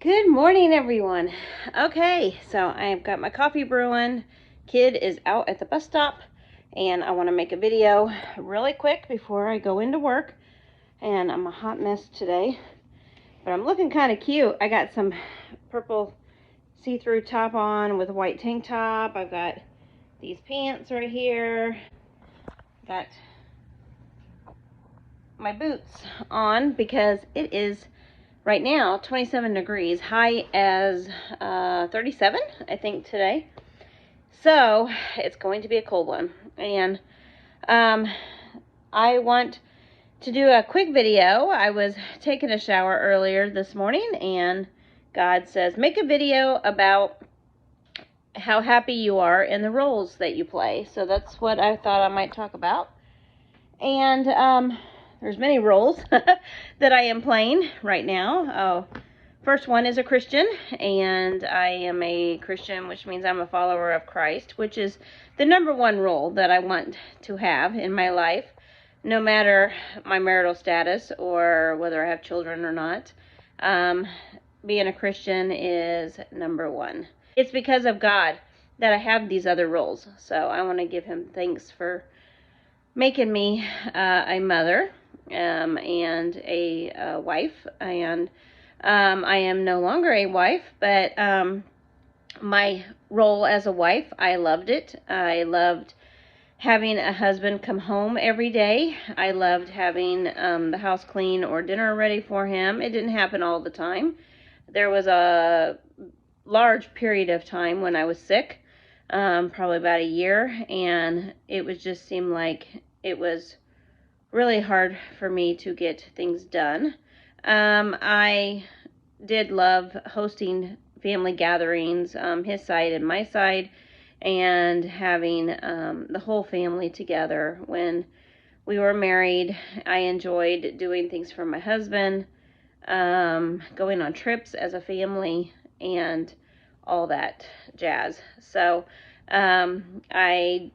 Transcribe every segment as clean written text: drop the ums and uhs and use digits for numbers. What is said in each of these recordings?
Good morning, everyone. Okay, so I've got my coffee brewing. Kid is out at the bus stop, and I want to make a video really quick before I go into work. And I'm a hot mess today, but I'm looking kind of cute. I got some purple see-through top on with a white tank top. I've got these pants right here. Got my boots on because it is right now 27 degrees, high as 37 I think today, so it's going to be a cold one. And I want to do a quick video. I was taking a shower earlier this morning and God says make a video about how happy you are in the roles that you play. So that's what I thought I might talk about. And there's many roles that I am playing right now. First one is a Christian, and I am a Christian, which means I'm a follower of Christ, which is the number one role that I want to have in my life, no matter my marital status or whether I have children or not. Being a Christian is number one. It's because of God that I have these other roles, so I want to give him thanks for making me a mother and a wife. And I am no longer a wife, but my role as a wife, I loved it. I loved having a husband come home every day. I loved having the house clean or dinner ready for him. It didn't happen all the time. There was a large period of time when I was sick, probably about a year, and it was just seemed like it was really hard for me to get things done. I did love hosting family gatherings, his side and my side, and having the whole family together. When we were married, I enjoyed doing things for my husband, going on trips as a family, and all that jazz. So I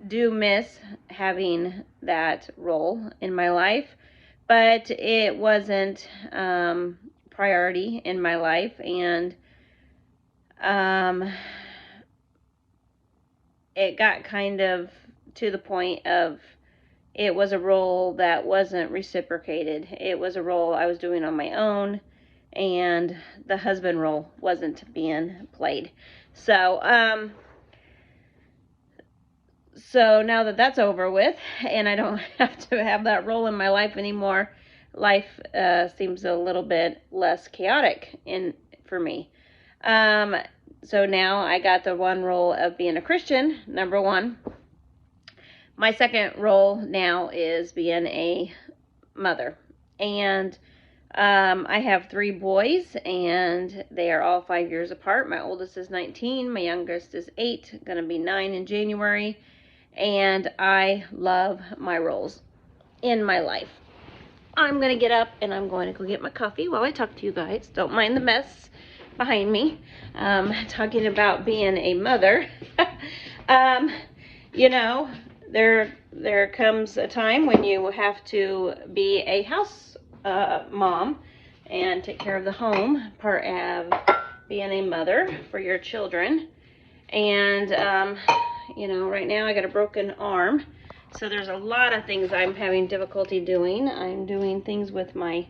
do miss having that role in my life, but it wasn't priority in my life, and it got kind of to the point of it was a role that wasn't reciprocated. It was a role I was doing on my own, and the husband role wasn't being played. So now that that's over with and I don't have to have that role in my life anymore, life seems a little bit less chaotic for me. So now I got the one role of being a Christian, number one. My second role now is being a mother. And I have 3 boys, and they are all 5 years apart. My oldest is 19, my youngest is 8, gonna be 9 in January. And I love my roles in my life. I'm going to get up and I'm going to go get my coffee while I talk to you guys. Don't mind the mess behind me. Talking about being a mother. You know, there comes a time when you have to be a house mom and take care of the home, part of being a mother for your children. And you know, right now I got a broken arm, so there's a lot of things I'm having difficulty doing. I'm doing things with my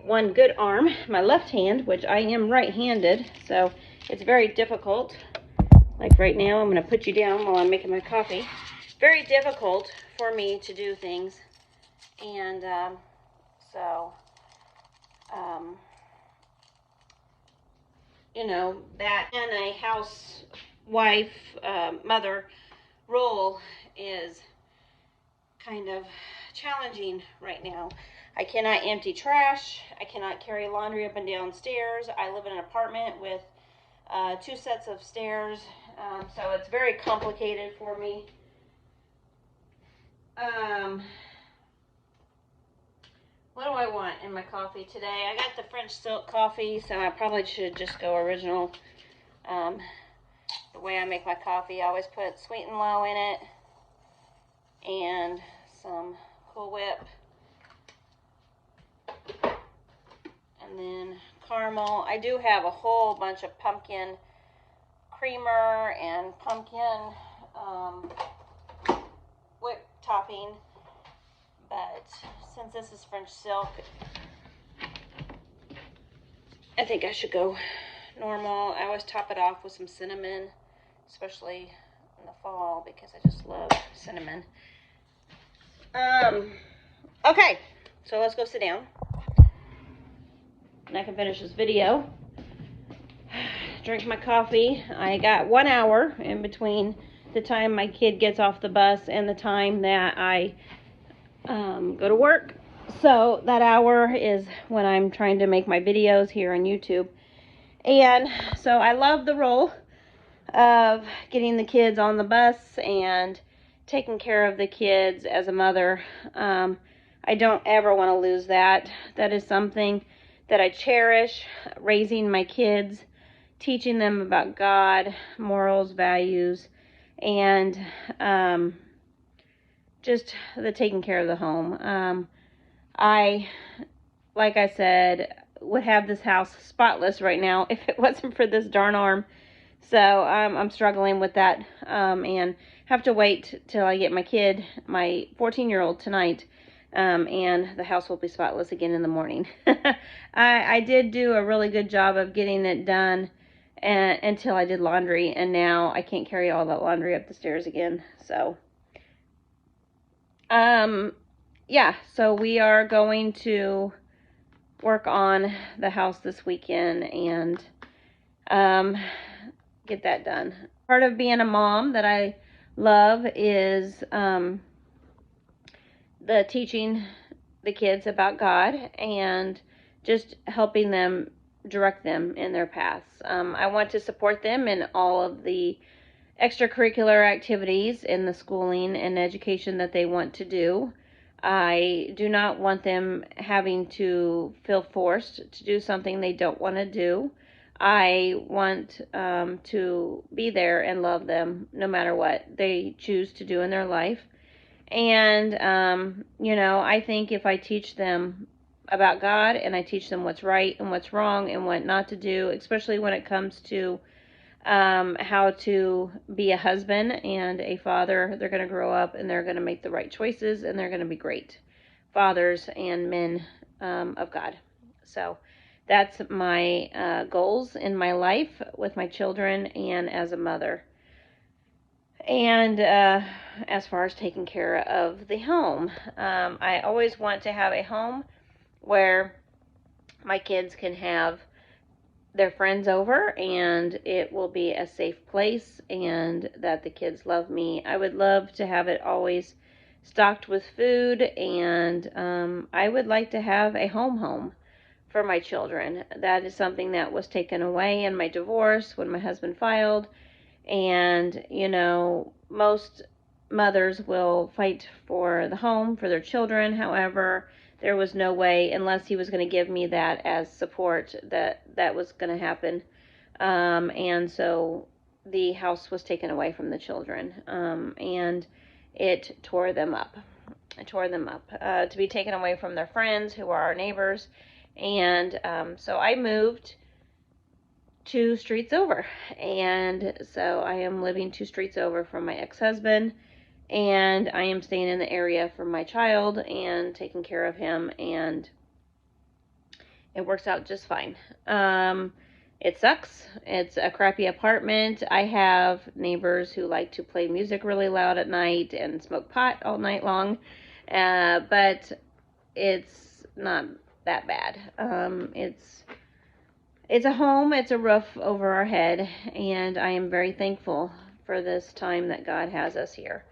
one good arm, my left hand, which I am right-handed, so it's very difficult. Like right now, I'm going to put you down while I'm making my coffee. Very difficult for me to do things, and you know, that and a housewife, mother role is kind of challenging right now. I cannot empty trash. I cannot carry laundry up and down stairs. I live in an apartment with 2 sets of stairs, so it's very complicated for me. What do I want in my coffee today? I got the French silk coffee, so I probably should just go original. The way I make my coffee, I always put sweet and low in it and some Cool Whip, and then caramel. I do have a whole bunch of pumpkin creamer and pumpkin whipped topping, but since this is French silk, I think I should go normal. I always top it off with some cinnamon, especially in the fall, because I just love cinnamon. Okay, so let's go sit down and I can finish this video. Drink my coffee. I got 1 hour in between the time my kid gets off the bus and the time that I go to work. So that hour is when I'm trying to make my videos here on YouTube. And so I love the role of getting the kids on the bus and taking care of the kids as a mother. I don't ever want to lose that. That is something that I cherish, raising my kids, teaching them about God, morals, values, and just the taking care of the home. Like I said, would have this house spotless right now if it wasn't for this darn arm. So I'm struggling with that, and have to wait till I get my kid, my 14-year-old, tonight, and the house will be spotless again in the morning. I did do a really good job of getting it done until I did laundry, and now I can't carry all that laundry up the stairs again. So yeah, so we are going to work on the house this weekend and get that done. Part of being a mom that I love is the teaching the kids about God and just helping them, direct them in their paths. I want to support them in all of the extracurricular activities in the schooling and education that they want to do. I do not want them having to feel forced to do something they don't want to do. I want to be there and love them no matter what they choose to do in their life. And, you know, I think if I teach them about God and I teach them what's right and what's wrong and what not to do, especially when it comes to how to be a husband and a father, they're going to grow up and they're going to make the right choices and they're going to be great fathers and men of God. So that's my goals in my life with my children and as a mother. And as far as taking care of the home, I always want to have a home where my kids can have their friends over and it will be a safe place and that the kids love me. I would love to have it always stocked with food, and I would like to have a home for my children. That is something that was taken away in my divorce when my husband filed. And, you know, most mothers will fight for the home for their children. However, there was no way, unless he was going to give me that as support, that was going to happen. And so the house was taken away from the children, and it tore them up. It tore them up to be taken away from their friends who are our neighbors. And so I moved 2 streets over, and so I am living 2 streets over from my ex-husband, and I am staying in the area for my child and taking care of him, and it works out just fine. It sucks. It's a crappy apartment. I have neighbors who like to play music really loud at night and smoke pot all night long, but it's not that bad. It's a home, it's a roof over our head, and I am very thankful for this time that God has us here.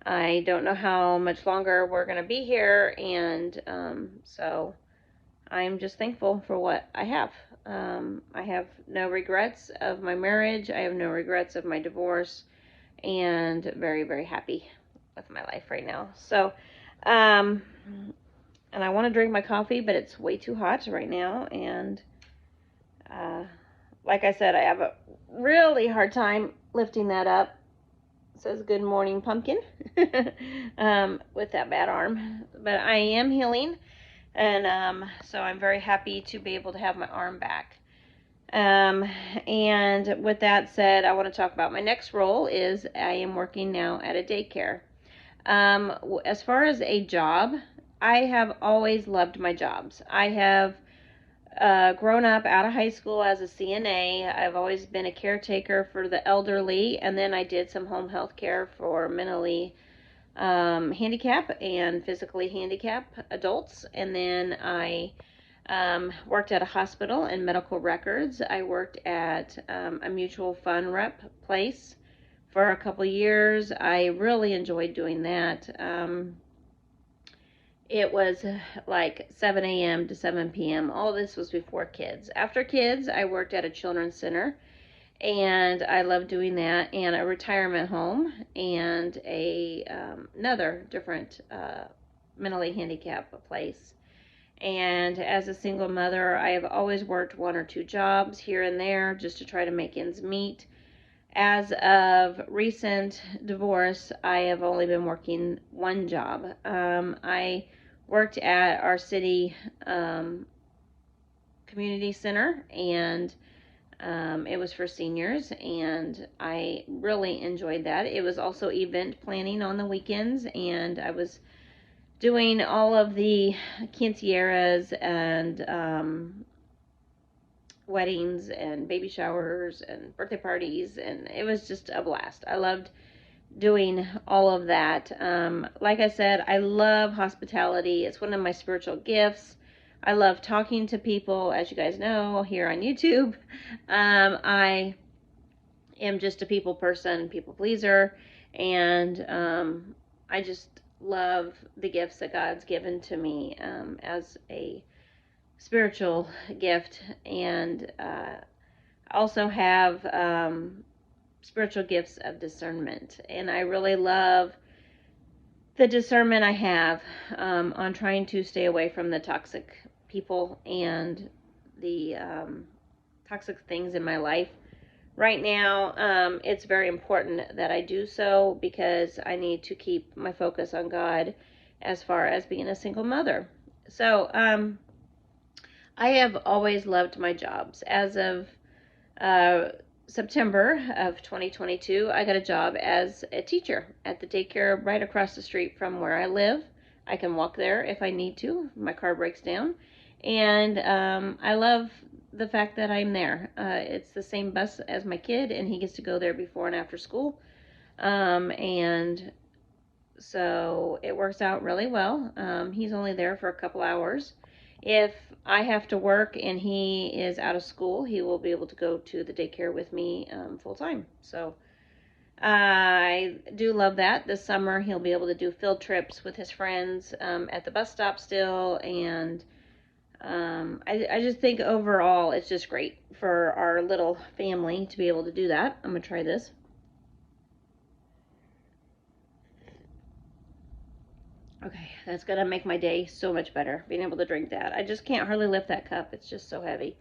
I don't know how much longer we're going to be here, and so I'm just thankful for what I have. I have no regrets of my marriage. I have no regrets of my divorce, and very, very happy with my life right now. So, and I want to drink my coffee, but it's way too hot right now, and like I said, I have a really hard time lifting that up. It says good morning pumpkin with that bad arm, but I am healing, And so I'm very happy to be able to have my arm back. And with that said, I want to talk about my next role is I am working now at a daycare. As far as a job, I have always loved my jobs. I have grown up out of high school as a CNA. I've always been a caretaker for the elderly, and then I did some home health care for mentally handicapped and physically handicapped adults. And then I worked at a hospital in medical records. I worked at a mutual fund rep place for a couple years. I really enjoyed doing that. It was like 7 a.m. to 7 p.m. All this was before kids. After kids, I worked at a children's center, and I loved doing that, and a retirement home, and another different mentally handicapped place. And as a single mother, I have always worked one or two jobs here and there just to try to make ends meet. As of recent divorce, I have only been working one job. I worked at our city community center, and it was for seniors, and I really enjoyed that. It was also event planning on the weekends, and I was doing all of the quinceañeras and weddings and baby showers and birthday parties, and it was just a blast. I loved doing all of that. Like I said, I love hospitality. It's one of my spiritual gifts. I love talking to people, as you guys know, here on YouTube. I am just a people person, people pleaser, and I just love the gifts that God's given to me as a spiritual gift, and also have spiritual gifts of discernment. And I really love the discernment I have on trying to stay away from the toxic people and the toxic things in my life. Right now, it's very important that I do so because I need to keep my focus on God as far as being a single mother. So, I have always loved my jobs. As of September of 2022, I got a job as a teacher at the daycare right across the street from where I live. I can walk there if I need to. My car breaks down. And I love the fact that I'm there. It's the same bus as my kid, and he gets to go there before and after school. And so it works out really well. He's only there for a couple hours. If I have to work and he is out of school, he will be able to go to the daycare with me full time. So I do love that. This summer he'll be able to do field trips with his friends at the bus stop still, and I just think overall it's just great for our little family to be able to do that. I'm going to try this. Okay, that's going to make my day so much better, being able to drink that. I just can't hardly lift that cup. It's just so heavy.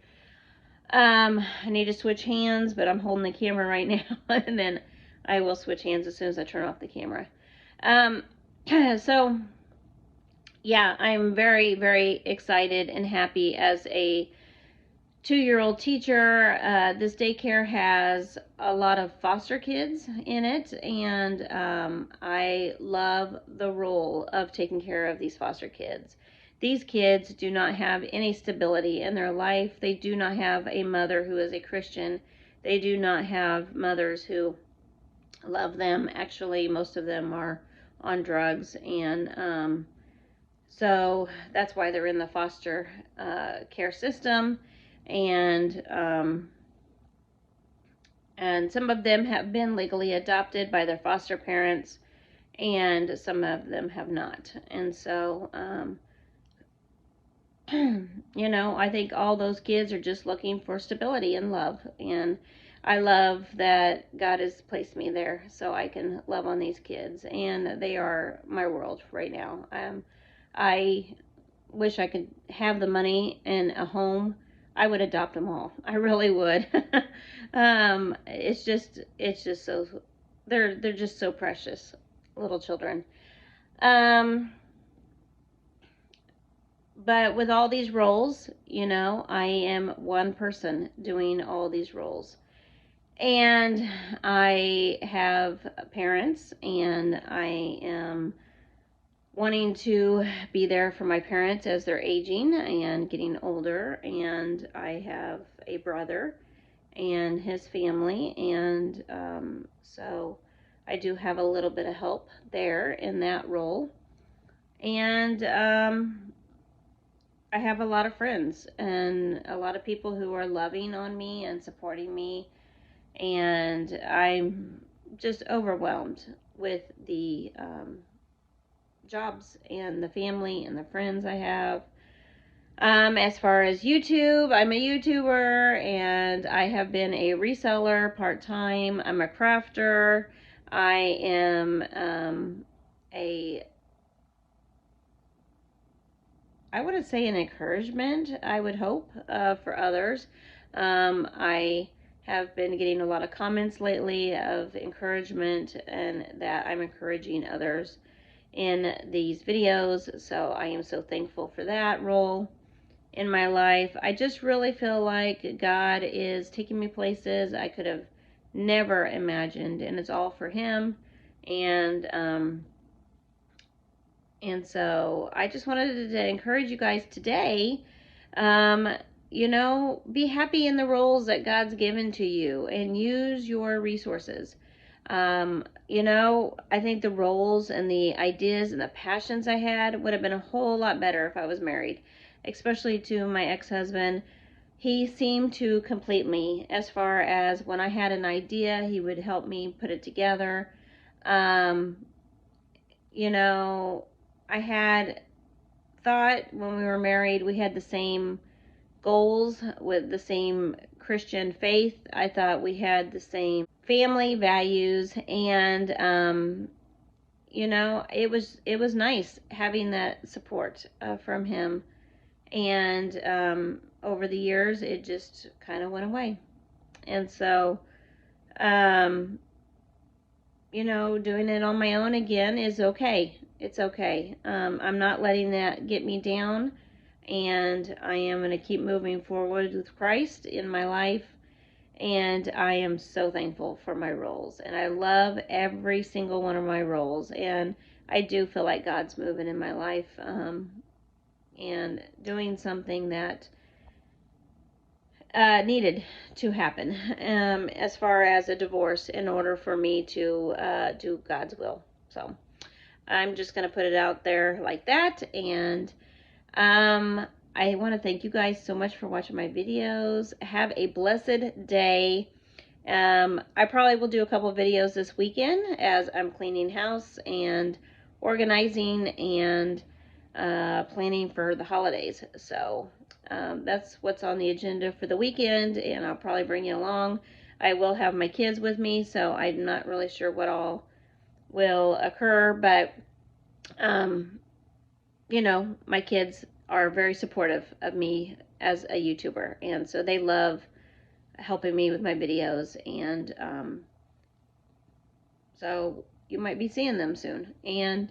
I need to switch hands, but I'm holding the camera right now, and then I will switch hands as soon as I turn off the camera. So, yeah, I'm very, very excited and happy as a 2-year-old teacher. This daycare has a lot of foster kids in it, and I love the role of taking care of these foster kids. These kids do not have any stability in their life. They do not have a mother who is a Christian. They do not have mothers who love them. Actually, most of them are on drugs, and so that's why they're in the foster care system. And some of them have been legally adopted by their foster parents, and some of them have not. And so, you know, I think all those kids are just looking for stability and love. And I love that God has placed me there so I can love on these kids. And they are my world right now. I wish I could have the money and a home. I would adopt them all. I really would. It's just so, they're just so precious, little children. But with all these roles, you know, I am one person doing all these roles. And I have parents, and I am wanting to be there for my parents as they're aging and getting older. And I have a brother and his family, and so I do have a little bit of help there in that role. And I have a lot of friends and a lot of people who are loving on me and supporting me, and I'm just overwhelmed with the jobs and the family and the friends I have. As far as YouTube, I'm a YouTuber, and I have been a reseller part-time. I'm a crafter. I am I wouldn't say an encouragement, I would hope, for others. I have been getting a lot of comments lately of encouragement, and that I'm encouraging others in these videos, so I am so thankful for that role in my life. I just really feel like God is taking me places I could have never imagined, and it's all for Him. And so I just wanted to encourage you guys today, um, you know, be happy in the roles that God's given to you and use your resources. You know, I think the roles and the ideas and the passions I had would have been a whole lot better if I was married, especially to my ex-husband. He seemed to complete me as far as when I had an idea, he would help me put it together. Um, you know, I had thought when we were married we had the same goals with the same Christian faith. I thought we had the same family values, and you know, it was nice having that support from him. And over the years, it just kind of went away. And so, um, you know, doing it on my own again is okay. It's okay. I'm not letting that get me down, and I am going to keep moving forward with Christ in my life. And I am so thankful for my roles, and I love every single one of my roles. And I do feel like God's moving in my life, and doing something that needed to happen, as far as a divorce, in order for me to do God's will. So I'm just going to put it out there like that. And I want to thank you guys so much for watching my videos. Have a blessed day. I probably will do a couple of videos this weekend as I'm cleaning house and organizing and planning for the holidays. So that's what's on the agenda for the weekend, and I'll probably bring you along. I will have my kids with me, so I'm not really sure what all will occur, but you know, my kids are very supportive of me as a YouTuber, and so they love helping me with my videos. And so you might be seeing them soon. And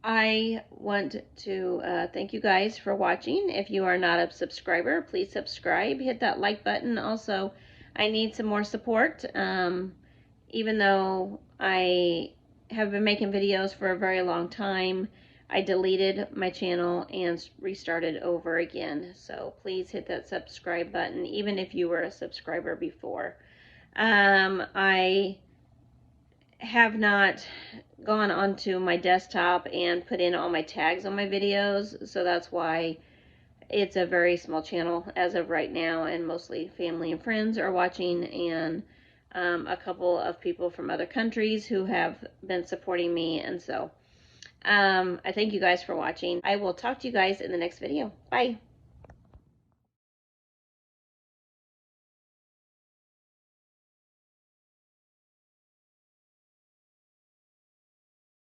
I want to thank you guys for watching. If you are not a subscriber, please subscribe. Hit that like button. Also, I need some more support. Even though I have been making videos for a very long time, I deleted my channel and restarted over again. So please hit that subscribe button, even if you were a subscriber before. I have not gone onto my desktop and put in all my tags on my videos, so that's why it's a very small channel as of right now, and mostly family and friends are watching, and a couple of people from other countries who have been supporting me. And so I thank you guys for watching. I will talk to you guys in the next video. Bye.